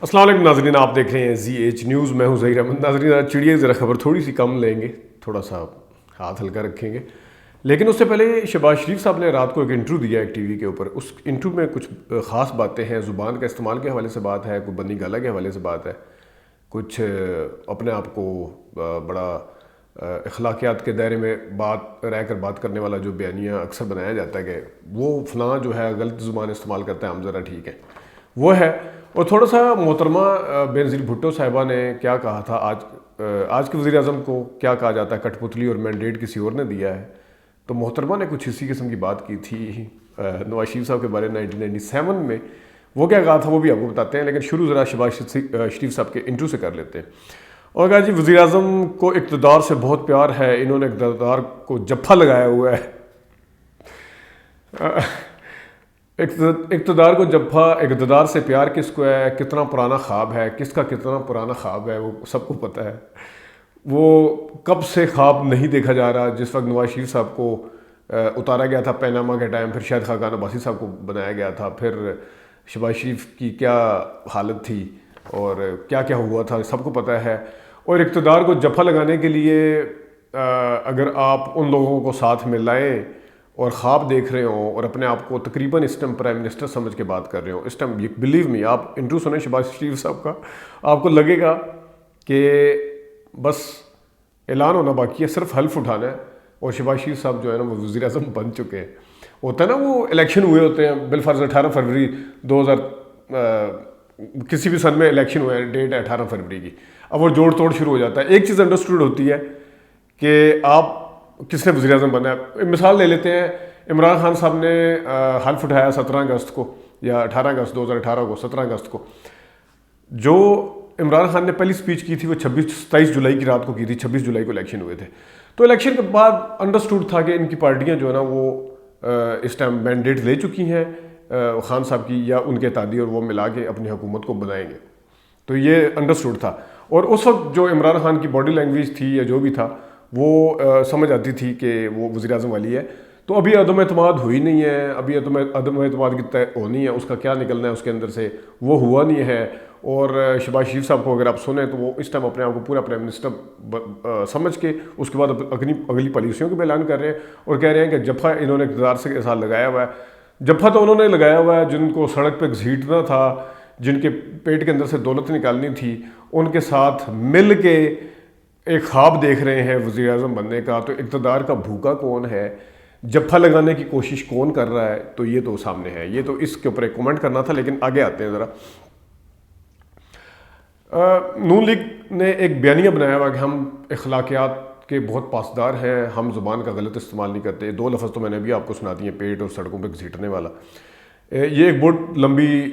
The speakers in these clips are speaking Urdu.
السلام علیکم ناظرین، آپ دیکھ رہے ہیں زی ایچ نیوز. میں ہوں ظہیر احمد. ناظرین چڑیے ذرا خبر تھوڑی سی کم لیں گے، تھوڑا سا ہاتھ ہلکا رکھیں گے. لیکن اس سے پہلے شہباز شریف صاحب نے رات کو ایک انٹرویو دیا ایک ٹی وی کے اوپر. اس انٹرویو میں کچھ خاص باتیں ہیں. زبان کا استعمال کے حوالے سے بات ہے، کوئی بندی گالا کے حوالے سے بات ہے، کچھ اپنے آپ کو بڑا اخلاقیات کے دائرے میں رہ کر بات کرنے والا جو بیانیہ اکثر بنایا جاتا ہے کہ وہ فلاں جو ہے غلط زبان استعمال کرتا ہے، ہم ذرا ٹھیک ہے، وہ ہے. اور تھوڑا سا محترمہ بینظیر بھٹو صاحبہ نے کیا کہا تھا آج کے وزیر اعظم کو کیا کہا جاتا ہے، کٹ پتلی اور مینڈیٹ کسی اور نے دیا ہے. تو محترمہ نے کچھ اسی قسم کی بات کی تھی نواز شریف صاحب کے بارے 1997 میں. وہ کیا کہا تھا وہ بھی آپ کو بتاتے ہیں، لیکن شروع ذرا شہباز شریف صاحب کے انٹرویو سے کر لیتے ہیں. اور کہا جی وزیر اعظم کو اقتدار سے بہت پیار ہے، انہوں نے اقتدار کو جپھا لگایا ہوا ہے. اقتدار کو جپھا، اقتدار سے پیار کس کو ہے، کتنا پرانا خواب ہے، کس کا کتنا پرانا خواب ہے وہ سب کو پتہ ہے. وہ کب سے خواب نہیں دیکھا جا رہا. جس وقت نواز شریف صاحب کو اتارا گیا تھا پیناما کے ٹائم، پھر شاہد خاقان عباسی صاحب کو بنایا گیا تھا، پھر شہباز شریف کی کیا حالت تھی اور کیا کیا ہوا تھا سب کو پتہ ہے. اور اقتدار کو جپھا لگانے کے لیے اگر آپ ان لوگوں کو ساتھ میں لائیں اور خواب دیکھ رہے ہوں اور اپنے آپ کو تقریباً اس ٹائم پرائم منسٹر سمجھ کے بات کر رہے ہوں، اس ٹائم بلیو می، آپ انٹرویو سنیں شہباز شریف صاحب کا، آپ کو لگے گا کہ بس اعلان ہونا باقی ہے، صرف حلف اٹھانا ہے اور شہباز شریف صاحب جو ہے نا وہ وزیر اعظم بن چکے ہیں. ہوتا ہے نا وہ الیکشن ہوئے ہوتے ہیں بالفرض 18 فروری 2000 کسی بھی سن میں الیکشن ہوئے ہیں، ڈیٹ ہے 18 فروری کی. اب وہ جوڑ توڑ شروع ہو جاتا ہے. ایک چیز انڈرسٹوڈ ہوتی ہے کہ آپ کس نے وزیر اعظم بنا ہے. مثال لے لیتے ہیں، عمران خان صاحب نے حلف اٹھایا 17 اگست کو یا 18 اگست 2018 کو، 17 اگست کو. جو عمران خان نے پہلی سپیچ کی تھی وہ 27 جولائی کی رات کو کی تھی. 26 جولائی کو الیکشن ہوئے تھے. تو الیکشن کے بعد انڈرسٹوڈ تھا کہ ان کی پارٹیاں جو ہے نا وہ اس ٹائم مینڈیٹ لے چکی ہیں خان صاحب کی یا ان کے اتحادی، اور وہ ملا کے اپنی حکومت کو بنائیں گے. تو یہ انڈرسٹوڈ تھا. اور اس وقت جو عمران خان کی باڈی لینگویج تھی یا جو بھی تھا وہ سمجھ آتی تھی کہ وہ وزیر اعظم والی ہے. تو ابھی عدم اعتماد ہوئی نہیں ہے، ابھی عدم اعتماد کی طے ہونی ہے، اس کا کیا نکلنا ہے اس کے اندر سے وہ ہوا نہیں ہے. اور شہباز شریف صاحب کو اگر آپ سنیں تو وہ اس ٹائم اپنے آپ کو پورا پرائم منسٹر سمجھ کے اس کے بعد اگلی پالیسیوں کے بھی اعلان کر رہے ہیں اور کہہ رہے ہیں کہ جپھا انہوں نے اقتدار سے ساتھ لگایا ہوا ہے. جپھا تو انہوں نے لگایا ہوا ہے جن کو سڑک پہ گھسیٹنا تھا، جن کے پیٹ کے اندر سے دولت نکالنی تھی، ان کے ساتھ مل کے ایک خواب دیکھ رہے ہیں وزیر اعظم بننے کا. تو اقتدار کا بھوکا کون ہے، جپھا لگانے کی کوشش کون کر رہا ہے، تو یہ تو سامنے ہے. یہ تو اس کے اوپر ایک کمنٹ کرنا تھا. لیکن آگے آتے ہیں ذرا. نون لیگ نے ایک بیانیہ بنایا ہوا کہ ہم اخلاقیات کے بہت پاسدار ہیں، ہم زبان کا غلط استعمال نہیں کرتے. 2 لفظ تو میں نے ابھی آپ کو سنا دیے، پیٹ اور سڑکوں پہ گھسیٹنے والا. یہ ایک بہت لمبی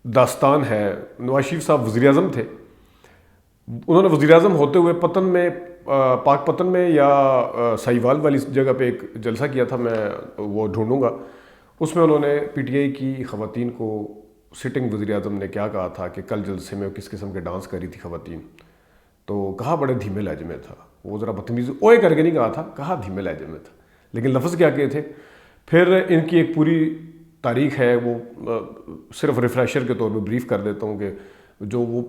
داستان ہے. نواز شریف صاحب وزیر اعظم تھے. انہوں نے وزیر اعظم ہوتے ہوئے پتن میں پاک پتن میں یا سائیوال والی جگہ پہ ایک جلسہ کیا تھا، میں وہ ڈھونڈوں گا. اس میں انہوں نے پی ٹی آئی کی خواتین کو، سٹنگ وزیر اعظم نے کیا کہا تھا کہ کل جلسے میں کس قسم کے ڈانس کر رہی تھی خواتین. تو کہا بڑے دھیمے لہجے میں تھا، وہ ذرا بدتمیزی اوئے کر کے نہیں کہا تھا، کہا دھیمے لہجے میں تھا، لیکن لفظ کیا کہے تھے. پھر ان کی ایک پوری تاریخ ہے، وہ صرف ریفریشر کے طور پہ بریف کر دیتا ہوں کہ جو وہ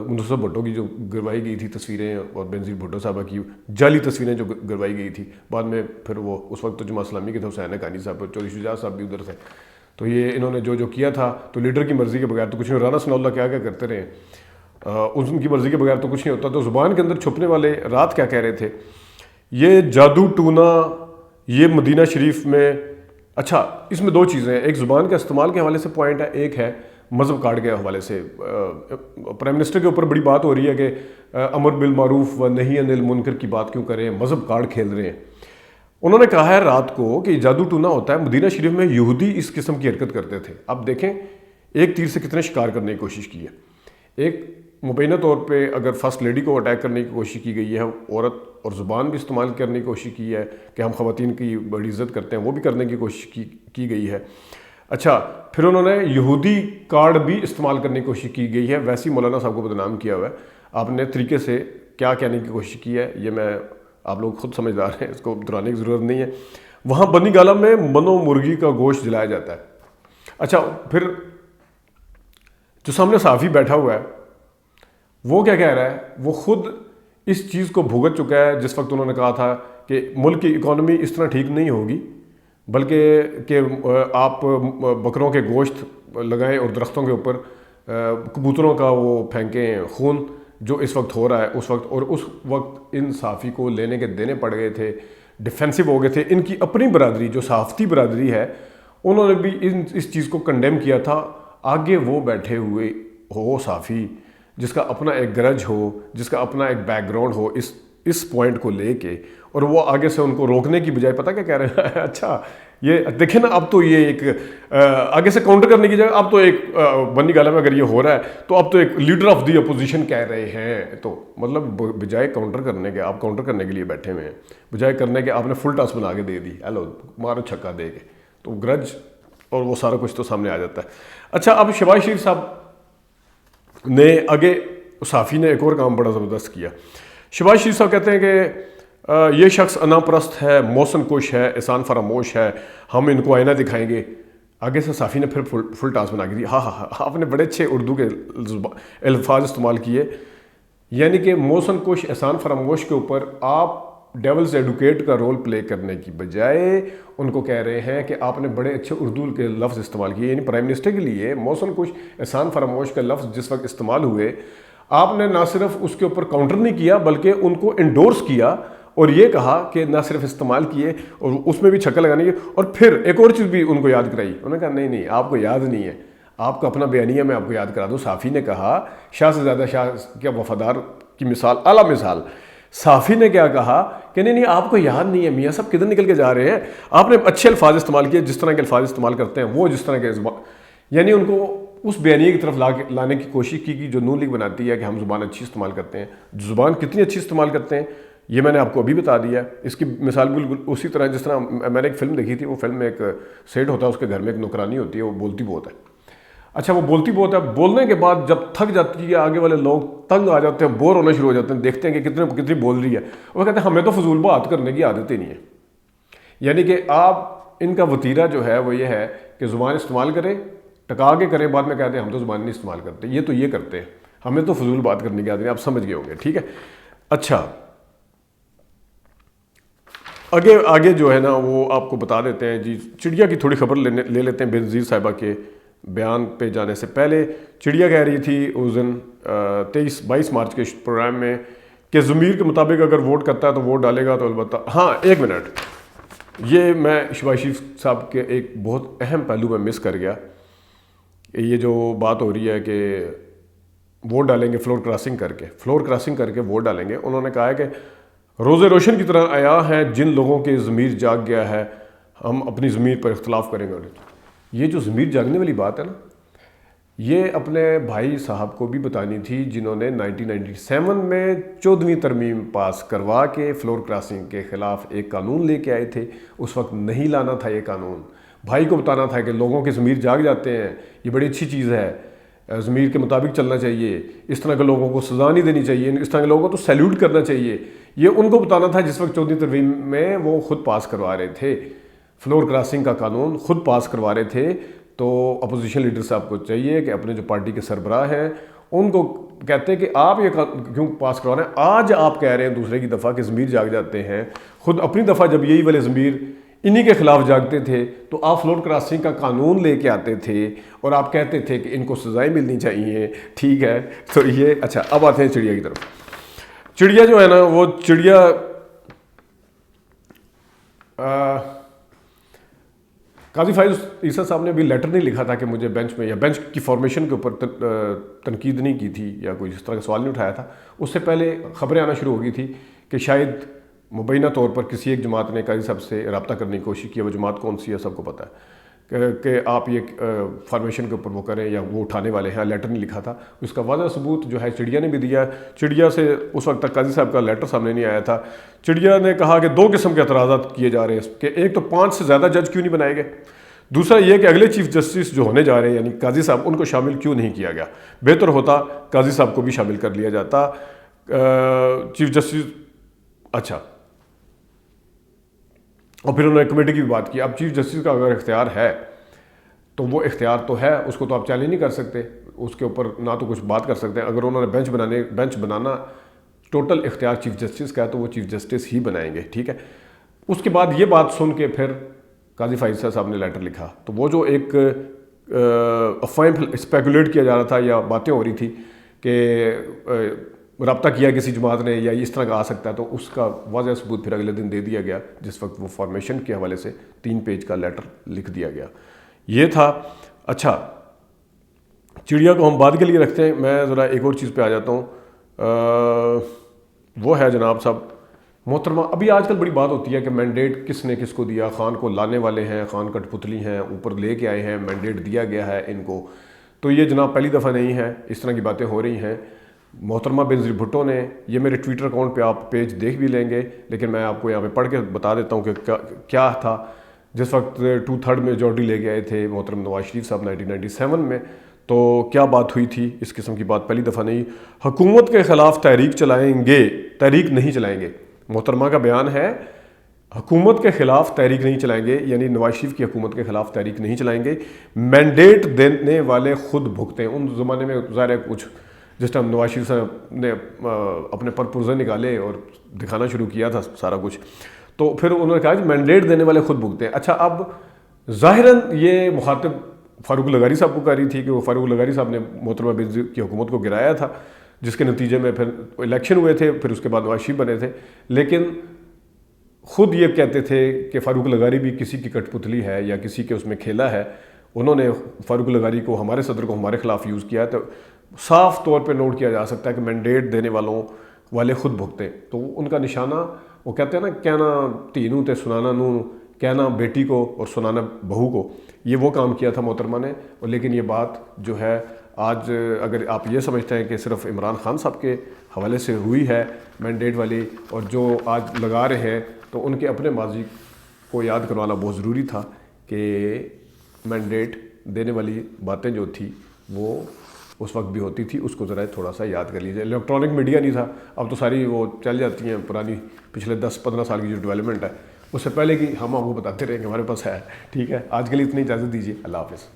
منصف بھٹو کی جو گروائی گئی تھی تصویریں اور بینظیر بھٹو صاحبہ کی جعلی تصویریں جو گروائی گئی تھی، بعد میں پھر وہ اس وقت تو جماعت اسلامی کے تھے، حسین حقانی صاحب، چودھری شجاعت صاحب بھی ادھر تھے. تو یہ انہوں نے جو کیا تھا تو لیڈر کی مرضی کے بغیر تو کچھ نہیں. رانا ثناء اللہ کیا کرتے رہے، ان کی مرضی کے بغیر تو کچھ نہیں ہوتا. تو زبان کے اندر چھپنے والے رات کیا کہہ رہے تھے، یہ جادو ٹونا، یہ مدینہ شریف میں. اچھا اس میں 2 چیزیں ہیں، ایک زبان کے استعمال کے حوالے سے پوائنٹ ہے، ایک ہے مذہب کارڈ کے حوالے سے. پرائم منسٹر کے اوپر بڑی بات ہو رہی ہے کہ امر بالمعروف و نہی عن المنکر کی بات کیوں کر رہے ہیں، مذہب کارڈ کھیل رہے ہیں. انہوں نے کہا ہے رات کو کہ جادو ٹونا ہوتا ہے. مدینہ شریف میں یہودی اس قسم کی حرکت کرتے تھے. اب دیکھیں ایک تیر سے کتنے شکار کرنے کی کوشش کی ہے. ایک مبینہ طور پہ اگر فرسٹ لیڈی کو اٹیک کرنے کی کوشش کی گئی ہے، عورت اور زبان بھی استعمال کرنے کی کوشش کی ہے کہ ہم خواتین کی بڑی عزت کرتے ہیں، وہ بھی کرنے کی کوشش کی گئی ہے. اچھا پھر انہوں نے یہودی کارڈ بھی استعمال کرنے کی کوشش کی گئی ہے. ویسے ہی مولانا صاحب کو بدنام کیا ہوا ہے. آپ نے طریقے سے کیا کہنے کی کوشش کی ہے یہ میں آپ لوگ خود سمجھدار ہیں، اس کو دہرانے کی ضرورت نہیں ہے. وہاں بنی گالم میں منو مرغی کا گوشت جلایا جاتا ہے. اچھا پھر جو سامنے صحافی بیٹھا ہوا ہے وہ کیا کہہ رہا ہے؟ وہ خود اس چیز کو بھگت چکا ہے جس وقت انہوں نے کہا تھا کہ ملک کی اکانومی اس طرح ٹھیک نہیں ہوگی، بلکہ کہ آپ بکروں کے گوشت لگائیں اور درختوں کے اوپر کبوتروں کا وہ پھینکیں خون، جو اس وقت ہو رہا ہے اس وقت. اور اس وقت ان صحافی کو لینے کے دینے پڑ گئے تھے، ڈیفینسو ہو گئے تھے. ان کی اپنی برادری جو صحافتی برادری ہے انہوں نے بھی اس چیز کو کنڈیم کیا تھا. آگے وہ بیٹھے ہوئے ہو صحافی جس کا اپنا ایک گرج ہو، جس کا اپنا ایک بیک گراؤنڈ ہو اس پوائنٹ کو لے کے، اور وہ آگے سے ان کو روکنے کی بجائے پتہ کیا کہہ رہے ہیں؟ اچھا یہ دیکھیں نا، اب تو یہ ایک آگے سے کاؤنٹر کرنے کی جگہ اب تو ایک بنی گالہ میں اگر یہ ہو رہا ہے تو اب تو ایک لیڈر آف دی اپوزیشن کہہ رہے ہیں. تو مطلب بجائے کاؤنٹر کرنے کے، آپ کاؤنٹر کرنے کے لیے بیٹھے ہوئے ہیں، بجائے کرنے کے آپ نے فل ٹاس بنا کے دے دی، ہیلو مارو چھکا دے کے، تو گرج اور وہ سارا کچھ تو سامنے آ جاتا ہے. اچھا اب شہباز شریف صاحب نے آگے صحافی نے ایک اور کام بڑا زبردست کیا. شہباز شریف صاحب کہتے ہیں کہ یہ شخص انا پرست ہے، موسن کش ہے، احسان فراموش ہے، ہم ان کو آئینہ دکھائیں گے. آگے سے صحافی نے پھر فل ٹاس بنا کے دی. ہاں ہاں ہاں، آپ نے بڑے اچھے اردو کے الفاظ استعمال کیے، یعنی کہ موسن کش احسان فراموش کے اوپر آپ ڈیولز ایڈوکیٹ کا رول پلے کرنے کی بجائے ان کو کہہ رہے ہیں کہ آپ نے بڑے اچھے اردو کے لفظ استعمال کیے. یعنی پرائم منسٹر کے لیے موسن کش احسان فراموش کا لفظ جس وقت استعمال ہوئے، آپ نے نہ صرف اس کے اوپر کاؤنٹر نہیں کیا بلکہ ان کو انڈورس کیا اور یہ کہا کہ نہ صرف استعمال کیے اور اس میں بھی چھکا لگانے کی، اور پھر ایک اور چیز بھی ان کو یاد کرائی. انہوں نے کہا نہیں نہیں آپ کو یاد نہیں ہے، آپ کو اپنا بیانیہ میں آپ کو یاد کرا دوں. صحافی نے کہا شاہ سے زیادہ شاہ کیا وفادار کی مثال، اعلیٰ مثال. صحافی نے کیا کہا کہ نہیں آپ کو یاد نہیں ہے، میاں صاحب کدھر نکل کے جا رہے ہیں، آپ نے اچھے الفاظ استعمال کیے، جس طرح کے الفاظ استعمال کرتے ہیں وہ جس طرح کے یعنی ان کو اس بیانیے کی طرف لانے کی کوشش کی جو نون لیگ بناتی ہے کہ ہم زبان اچھی استعمال کرتے ہیں. زبان کتنی اچھی استعمال کرتے ہیں یہ میں نے آپ کو ابھی بتا دیا. اس کی مثال بالکل اسی طرح جس طرح میں نے ایک فلم دیکھی تھی، وہ فلم میں ایک سیٹ ہوتا ہے، اس کے گھر میں ایک نوکرانی ہوتی ہے، وہ بولتی بہت ہے. اچھا وہ بولتی بہت ہے، بولنے کے بعد جب تھک جاتی ہے آگے والے لوگ تنگ آ جاتے ہیں، بور ہونا شروع ہو جاتے ہیں، دیکھتے ہیں کہ کتنی بول رہی ہے، وہ کہتے ہیں ہمیں تو فضول بات کرنے کی عادت ہی نہیں ہے. یعنی کہ آپ ان کا وتیرہ جو ہے وہ یہ ہے کہ زبان استعمال کریں، ٹکا کے کریں، بعد میں کہتے ہیں ہم تو زبان نہیں استعمال کرتے، یہ تو یہ کرتے ہیں، ہمیں تو فضول بات کرنے کی عادت نہیں. آپ سمجھ گئے ہوں گے، ٹھیک ہے. اچھا آگے جو ہے نا وہ آپ کو بتا دیتے ہیں جی. چڑیا کی تھوڑی خبر لے لیتے ہیں بینظیر صاحبہ کے بیان پہ جانے سے پہلے. چڑیا کہہ رہی تھی اس دن 22 مارچ کے پروگرام میں کہ ضمیر کے مطابق اگر ووٹ کرتا ہے تو ووٹ ڈالے گا تو البتہ. ہاں ایک منٹ، یہ میں شہباز شریف صاحب کے ایک بہت اہم پہلو میں مس کر گیا. یہ جو بات ہو رہی ہے کہ ووٹ ڈالیں گے فلور کراسنگ کر کے ووٹ ڈالیں گے، انہوں نے کہا ہے کہ روز روشن کی طرح عیاں ہیں جن لوگوں کے ضمیر جاگ گیا ہے، ہم اپنی ضمیر پر اختلاف کریں گے. یہ جو ضمیر جاگنے والی بات ہے نا، یہ اپنے بھائی صاحب کو بھی بتانی تھی جنہوں نے 1997 میں 14ویں ترمیم پاس کروا کے فلور کراسنگ کے خلاف ایک قانون لے کے آئے تھے. اس وقت نہیں لانا تھا یہ قانون، بھائی کو بتانا تھا کہ لوگوں کے ضمیر جاگ جاتے ہیں، یہ بڑی اچھی چیز ہے، ضمیر کے مطابق چلنا چاہیے، اس طرح کے لوگوں کو سزا نہیں دینی چاہیے، اس طرح کے لوگوں کو تو سیلیوٹ کرنا چاہیے. یہ ان کو بتانا تھا جس وقت 14ویں ترمیم میں وہ خود پاس کروا رہے تھے، فلور کراسنگ کا قانون خود پاس کروا رہے تھے. تو اپوزیشن لیڈر صاحب کو چاہیے کہ اپنے جو پارٹی کے سربراہ ہیں ان کو کہتے ہیں کہ آپ یہ کیوں پاس کروا رہے ہیں. آج آپ کہہ رہے ہیں دوسرے کی دفعہ کہ ضمیر جاگ جاتے ہیں، خود اپنی دفعہ جب یہی والے ضمیر انہی کے خلاف جاگتے تھے تو آپ فلور کراسنگ کا قانون لے کے آتے تھے اور آپ کہتے تھے کہ ان کو سزائیں ملنی چاہیے. ٹھیک ہے، تو یہ اچھا اب آتے ہیں چڑیا کی طرف. چڑیا جو ہے نا وہ چڑیا قاضی فائز عیسیٰ صاحب نے بھی لیٹر نہیں لکھا تھا کہ مجھے بینچ میں یا بینچ کی فارمیشن کے اوپر تنقید نہیں کی تھی یا کوئی اس طرح کا سوال نہیں اٹھایا تھا. اس سے پہلے خبریں آنا شروع ہو گئی تھی کہ شاید مبینہ طور پر کسی ایک جماعت نے قاضی صاحب سے رابطہ کرنے کی کوشش کی. وہ جماعت کون سی ہے سب کو پتہ ہے کہ آپ یہ فارمیشن کے اوپر وہ کریں یا وہ اٹھانے والے ہیں. لیٹر نہیں لکھا تھا، اس کا واضح ثبوت جو ہے چڑیا نے بھی دیا. چڑیا سے اس وقت تک قاضی صاحب کا لیٹر سامنے نہیں آیا تھا. چڑیا نے کہا کہ 2 قسم کے اعتراضات کیے جا رہے ہیں کہ ایک تو 5 سے زیادہ جج کیوں نہیں بنائے گئے، دوسرا یہ کہ اگلے چیف جسٹس جو ہونے جا رہے ہیں یعنی قاضی صاحب ان کو شامل کیوں نہیں کیا گیا. بہتر ہوتا قاضی صاحب کو بھی شامل کر لیا جاتا چیف جسٹس. اچھا، اور پھر انہوں نے کمیٹی کی بھی بات کی. اب چیف جسٹس کا اگر اختیار ہے تو وہ اختیار تو ہے، اس کو تو آپ چیلنج نہیں کر سکتے. اس کے اوپر نہ تو کچھ بات کر سکتے ہیں. اگر انہوں نے بینچ بنانا ٹوٹل اختیار چیف جسٹس کا ہے تو وہ چیف جسٹس ہی بنائیں گے, ٹھیک ہے. اس کے بعد یہ بات سن کے پھر قاضی فائز صاحب نے لیٹر لکھا. تو وہ جو ایک افواہیں اسپیکولیٹ کیا جا رہا تھا یا باتیں ہو رہی تھی کہ رابطہ کیا کسی جماعت نے یا اس طرح کا آ سکتا ہے, تو اس کا واضح ثبوت پھر اگلے دن دے دیا گیا, جس وقت وہ فارمیشن کے حوالے سے 3 پیج کا لیٹر لکھ دیا گیا. یہ تھا. اچھا, چڑیا کو ہم بعد کے لیے رکھتے ہیں. میں ذرا ایک اور چیز پہ آ جاتا ہوں. وہ ہے جناب صاحب محترمہ, ابھی آج کل بڑی بات ہوتی ہے کہ مینڈیٹ کس نے کس کو دیا. خان کو لانے والے ہیں, خان کٹ پتلی ہیں, اوپر لے کے آئے ہیں, مینڈیٹ دیا گیا ہے ان کو. تو یہ جناب پہلی دفعہ نہیں ہے, اس طرح کی باتیں ہو رہی ہیں. محترمہ بینظیر بھٹو نے, یہ میرے ٹویٹر اکاؤنٹ پہ آپ پیج دیکھ بھی لیں گے, لیکن میں آپ کو یہاں پہ پڑھ کے بتا دیتا ہوں کہ کیا تھا. جس وقت 2/3 میجورٹی لے کے آئے تھے محترم نواز شریف صاحب 1997 میں, تو کیا بات ہوئی تھی. اس قسم کی بات پہلی دفعہ نہیں. حکومت کے خلاف تحریک چلائیں گے, تحریک نہیں چلائیں گے. محترمہ کا بیان ہے حکومت کے خلاف تحریک نہیں چلائیں گے, یعنی نواز شریف کی حکومت کے خلاف تحریک نہیں چلائیں گے. مینڈیٹ دینے والے خود بھگتیں. ان زمانے میں ظاہر ہے کچھ جس ٹائم نواز شریف صاحب نے اپنے پرپوزل نکالے اور دکھانا شروع کیا تھا سارا کچھ, تو پھر انہوں نے کہا کہ مینڈیٹ دینے والے خود بھگتیں. اچھا, اب ظاہراً یہ مخاطب فاروق لغاری صاحب کو کہہ رہی تھی کہ وہ فاروق لغاری صاحب نے محترمہ بینظیر کی حکومت کو گرایا تھا, جس کے نتیجے میں پھر الیکشن ہوئے تھے, پھر اس کے بعد نواز شریف بنے تھے. لیکن خود یہ کہتے تھے کہ فاروق لغاری بھی کسی کی کٹ پتلی ہے یا کسی کے اس میں کھیلا ہے. انہوں نے فاروق لغاری کو, ہمارے صدر کو ہمارے خلاف یوز کیا ہے. تو صاف طور پہ نوٹ کیا جا سکتا ہے کہ مینڈیٹ دینے والے خود بھگتے. تو ان کا نشانہ, وہ کہتے ہیں نا, کہنا تینوں تے سنانا نو, کہنا بیٹی کو اور سنانا بہو کو, یہ وہ کام کیا تھا محترمہ نے. اور لیکن یہ بات جو ہے آج اگر آپ یہ سمجھتے ہیں کہ صرف عمران خان صاحب کے حوالے سے ہوئی ہے مینڈیٹ والی, اور جو آج لگا رہے ہیں, تو ان کے اپنے ماضی کو یاد کروانا بہت ضروری تھا کہ مینڈیٹ دینے والی باتیں جو تھی وہ اس وقت بھی ہوتی تھی. اس کو ذرا تھوڑا سا یاد کر لیجیے. الیکٹرانک میڈیا نہیں تھا, اب تو ساری وہ چل جاتی ہیں پرانی پچھلے 10-15 سال کی جو ڈیولپمنٹ ہے, اس سے پہلے کی ہم آپ کو بتاتے رہے کہ ہمارے پاس ہے. ٹھیک ہے, آج کے لیے اتنی اجازت دیجیے. اللہ حافظ.